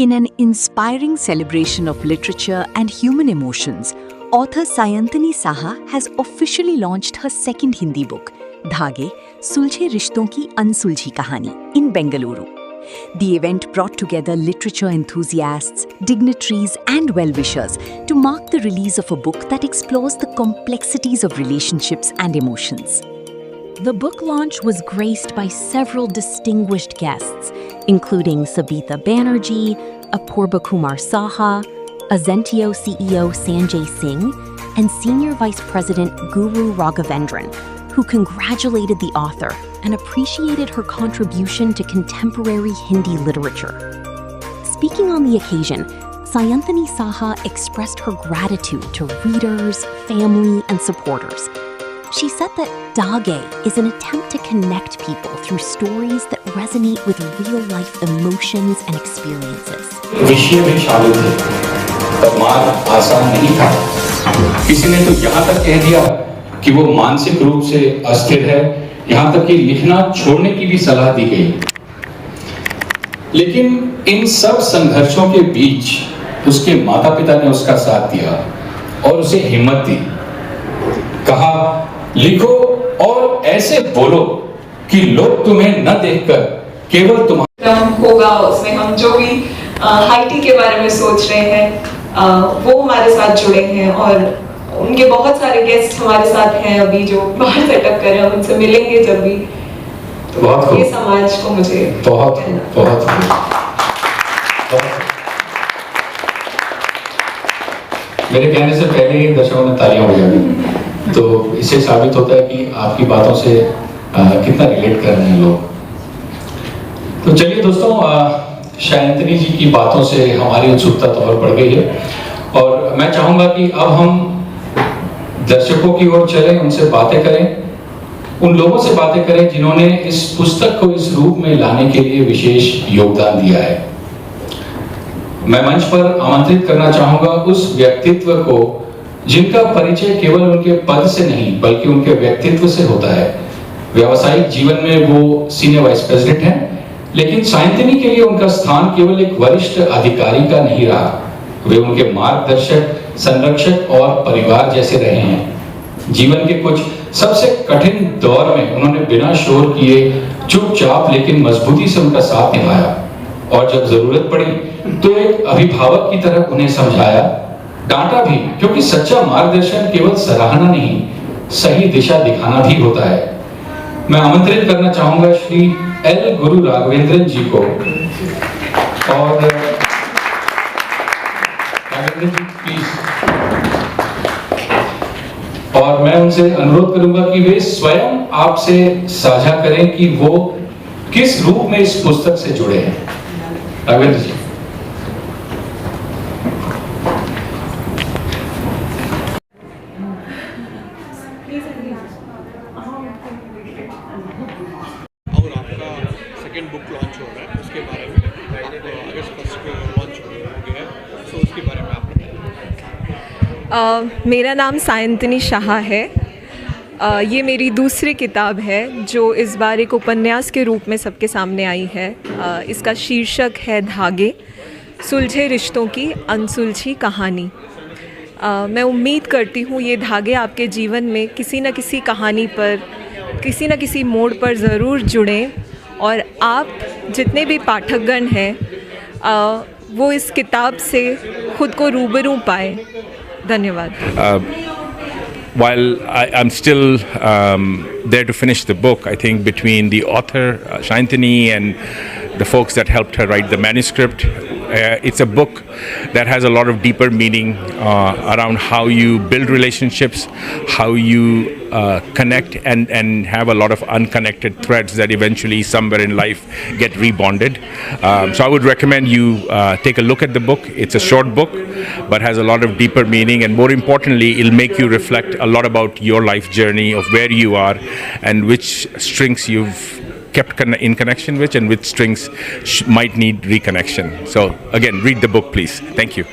In an inspiring celebration of literature and human emotions, author Sayantani Saha has officially launched her second Hindi book, Dhage, सुलझे रिश्तों की अनसुलझी कहानी, in Bengaluru. The event brought together literature enthusiasts, dignitaries, and well-wishers to mark the release of a book that explores the complexities of relationships and emotions. The book launch was graced by several distinguished guests, including Sabitha Banerjee, Apurba Kumar Saha, Azentio CEO Sanjay Singh, and Senior Vice President Guru Raghavendran, who congratulated the author and appreciated her contribution to contemporary Hindi literature. Speaking on the occasion, Sayantani Saha expressed her gratitude to readers, family, and supporters. She said that Dhage is an attempt to connect people through stories that resonate with real-life emotions and experiences. विषय में शामिल थे, पर मार्ग आसान नहीं था। किसी ने तो यहाँ तक कह दिया कि वो मानसिक रूप से अस्थिर है, यहाँ तक कि लिखना छोड़ने की भी सलाह दी गई। लेकिन इन सब संघर्षों के बीच उसके माता-पिता ने उसका साथ दिया और उसे हिम्मत दी। कहा, लिखो और ऐसे बोलो कि लोग तुम्हें न देखकर केवल तुम्हारा होगा। उसमें हम जो भी हाइटी के बारे में सोच रहे हैं वो हमारे साथ जुड़े हैं और उनके बहुत सारे गेस्ट हमारे साथ हैं अभी जो बाहर सेटअप कर रहे हैं, उनसे मिलेंगे जब भी। तो ये समाज को मुझे बहुत मेरे कहने से पहले ही दर्शकों ने तालियां बजाई, तो इससे साबित होता है कि आपकी बातों से कितना रिलेट कर रहे हैं लोग। तो चलिए दोस्तों, सायंतनी जी की बातों से हमारी उत्सुकता तो और बढ़ गई है और मैं चाहूंगा कि अब हम दर्शकों की ओर चलें, उनसे बातें करें, उन लोगों से बातें करें जिन्होंने इस पुस्तक को इस रूप में लाने के लिए विशेष योगदान दिया है। मैं मंच पर आमंत्रित करना चाहूंगा उस व्यक्तित्व को जिनका परिचय केवल उनके पद से नहीं बल्कि उनके व्यक्तित्व से होता है। व्यावसायिक जीवन में वो सीनियर वाइस प्रेसिडेंट हैं, लेकिन सायंतनी के लिए उनका स्थान केवल एक वरिष्ठ अधिकारी का नहीं रहा, वे उनके मार्गदर्शक, संरक्षक और परिवार जैसे रहे हैं। जीवन के कुछ सबसे कठिन दौर में उन्होंने बिना शोर किए चुपचाप लेकिन मजबूती से उनका साथ निभाया और जब जरूरत पड़ी तो एक अभिभावक की तरह उन्हें समझाया, डांटा भी, क्योंकि सच्चा मार्गदर्शन केवल सराहना नहीं, सही दिशा दिखाना भी होता है। मैं आमंत्रित करना चाहूंगा श्री एल गुरु राघवेंद्रन जी को और और मैं उनसे अनुरोध करूंगा कि वे स्वयं आपसे साझा करें कि वो किस रूप में इस पुस्तक से जुड़े हैं। राघवेंद्र जी। और आपका सेकंड बुक लॉन्च हो रहा है, उसके बारे में अगस्त 1 को लॉन्च हो गया है, तो उसके बारे में आप बताइए। मेरा नाम सायंतनी शाह है। ये मेरी दूसरी किताब है जो इस बार एक उपन्यास के रूप में सबके सामने आई है। इसका शीर्षक है धागे, सुलझे रिश्तों की अनसुलझी कहानी। मैं उम्मीद करती हूँ ये धागे आपके जीवन में किसी न किसी कहानी पर, किसी न किसी मोड़ पर ज़रूर जुड़ें और आप जितने भी पाठकगण हैं वो इस किताब से खुद को रूबरू पाए। धन्यवाद। While I'm still there to finish the book, I think between the author, Sayantani, and the folks that helped her write the manuscript, it's a book that has a lot of deeper meaning around how you build relationships, how you connect and have a lot of unconnected threads that eventually somewhere in life get rebonded. So I would recommend you take a look at the book. It's a short book but has a lot of deeper meaning, and more importantly it'll make you reflect a lot about your life journey of where you are and which strings you've kept in connection with and which strings might need reconnection. So again, read the book please. Thank you.